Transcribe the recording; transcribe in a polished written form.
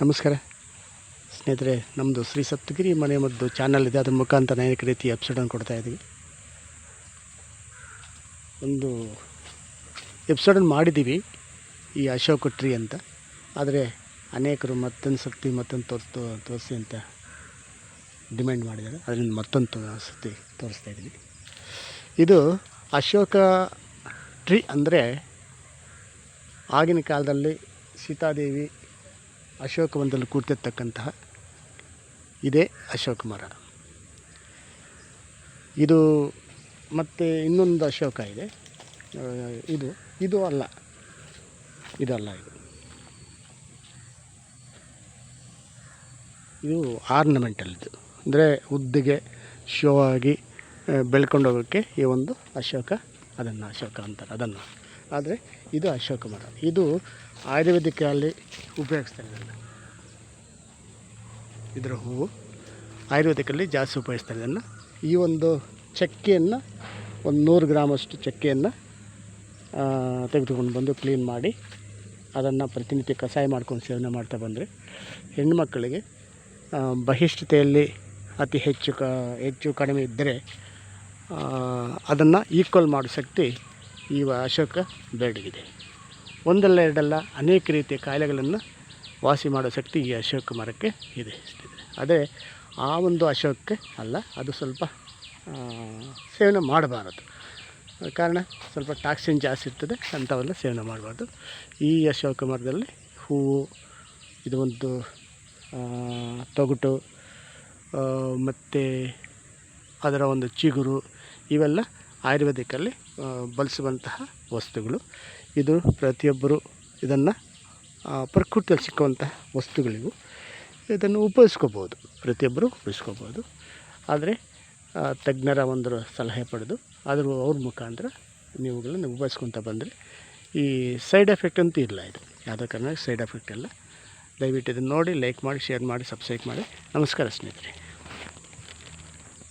ನಮಸ್ಕಾರ ಸ್ನೇಹಿತರೆ, ನಮ್ಮದು ಶ್ರೀ ಸಪ್ತಗಿರಿ ಮನೆ ಮದ್ದು ಚಾನಲ್ ಇದೆ. ಅದ್ರ ಮುಖಾಂತರ ಅನೇಕ ರೀತಿಯ ಎಪಿಸೋಡನ್ನು ಕೊಡ್ತಾಯಿದ್ದೀವಿ. ಒಂದು ಎಪಿಸೋಡನ್ನು ಮಾಡಿದ್ದೀವಿ ಈ ಅಶೋಕ ಟ್ರೀ ಅಂತ. ಆದರೆ ಅನೇಕರು ಮತ್ತೊಂದು ಸತಿ ತೋರಿಸಿ ಅಂತ ಡಿಮ್ಯಾಂಡ್ ಮಾಡಿದ್ದಾರೆ. ಅದರಿಂದ ಮತ್ತೊಂದು ಸತಿ ತೋರಿಸ್ತಾ ಇದ್ದೀನಿ. ಇದು ಅಶೋಕ ಟ್ರೀ ಅಂದರೆ ಆಗಿನ ಕಾಲದಲ್ಲಿ ಸೀತಾದೇವಿ ಅಶೋಕವನದಲ್ಲಿ ಕೂತಿರ್ತಕ್ಕಂತಹ ಇದೇ ಅಶೋಕ ಮರ. ಇದು ಮತ್ತು ಇನ್ನೊಂದು ಅಶೋಕ ಇದೆ. ಇದು ಅಲ್ಲ, ಇದಲ್ಲ. ಇದು ಆರ್ನಮೆಂಟಲ್ಲಿದ್ದು, ಅಂದರೆ ಉದ್ದಿಗೆ ಶೋ ಆಗಿ ಬೆಳ್ಕೊಂಡು ಹೋಗೋಕ್ಕೆ ಈ ಒಂದು ಅಶೋಕ, ಅದನ್ನು ಅಶೋಕ ಅಂತಾರೆ ಅದನ್ನು. ಆದರೆ ಇದು ಅಶೋಕ ಮರ. ಇದು ಆಯುರ್ವೇದಿಕಲ್ಲಿ ಉಪಯೋಗಿಸ್ತಾರೆ. ಇದರ ಹೂವು ಆಯುರ್ವೇದಿಕಲ್ಲಿ ಜಾಸ್ತಿ ಉಪಯೋಗಿಸ್ತಾರೆ. ಇದನ್ನು ಈ ಒಂದು ಚಕ್ಕೆಯನ್ನು ಒಂದು 100 ಗ್ರಾಮಷ್ಟು ಚಕ್ಕೆಯನ್ನು ತೆಗೆದುಕೊಂಡು ಬಂದು ಕ್ಲೀನ್ ಮಾಡಿ ಅದನ್ನು ಪ್ರತಿನಿತ್ಯ ಕಷಾಯ ಮಾಡ್ಕೊಂಡು ಸೇವನೆ ಮಾಡ್ತಾ ಬಂದರೆ ಹೆಣ್ಣುಮಕ್ಕಳಿಗೆ ಬಹಿಷ್ಠತೆಯಲ್ಲಿ ಅತಿ ಹೆಚ್ಚು ಕಡಿಮೆ ಇದ್ದರೆ ಅದನ್ನು ಈಕ್ವಲ್ ಮಾಡೋ ಶಕ್ತಿ ಈ ಅಶೋಕ ಬೇಡಿಗಿದೆ. ಒಂದಲ್ಲ ಎರಡಲ್ಲ ಅನೇಕ ರೀತಿಯ ಕಾಯಿಲೆಗಳನ್ನು ವಾಸಿ ಮಾಡೋ ಶಕ್ತಿ ಈ ಅಶೋಕ ಮರಕ್ಕೆ ಇದೆ. ಅದೇ ಆ ಒಂದು ಅಶೋಕಕ್ಕೆ ಅಲ್ಲ, ಅದು ಸ್ವಲ್ಪ ಸೇವನೆ ಮಾಡಬಾರದು. ಕಾರಣ ಸ್ವಲ್ಪ ಟಾಕ್ಸಿನ್ ಜಾಸ್ತಿ ಇರ್ತದೆ, ಅಂಥವೆಲ್ಲ ಸೇವನೆ ಮಾಡಬಾರ್ದು. ಈ ಅಶೋಕ ಮರದಲ್ಲಿ ಹೂವು, ಇದು ಒಂದು ತೊಗಟು ಮತ್ತು ಅದರ ಒಂದು ಚಿಗುರು, ಇವೆಲ್ಲ ಆಯುರ್ವೇದಿಕಲ್ಲಿ ಬಳಸುವಂತಹ ವಸ್ತುಗಳು. ಇದು ಪ್ರತಿಯೊಬ್ಬರು ಇದನ್ನು ಪ್ರಕೃತಿಯಲ್ಲಿ ಸಿಕ್ಕುವಂತಹ ವಸ್ತುಗಳಿವು. ಇದನ್ನು ಉಪಯೋಗಿಸ್ಕೋಬೋದು, ಪ್ರತಿಯೊಬ್ಬರು ಉಪಯೋಗಿಸ್ಕೋಬೋದು. ಆದರೆ ತಜ್ಞರ ಒಂದು ಸಲಹೆ ಪಡೆದು ಅವ್ರ ಮುಖಾಂತರ ನೀವುಗಳನ್ನು ಉಪಯೋಗಿಸ್ಕೊತ ಬಂದರೆ ಈ ಸೈಡ್ ಎಫೆಕ್ಟ್ ಅಂತೂ ಇಲ್ಲ. ಇದು ಯಾವುದೇ ಕಾರಣ ಸೈಡ್ ಎಫೆಕ್ಟ್ ಇಲ್ಲ. ದಯವಿಟ್ಟು ಇದನ್ನು ನೋಡಿ, ಲೈಕ್ ಮಾಡಿ, ಶೇರ್ ಮಾಡಿ, ಸಬ್ಸ್ಕ್ರೈಬ್ ಮಾಡಿ. ನಮಸ್ಕಾರ ಸ್ನೇಹಿತರೆ.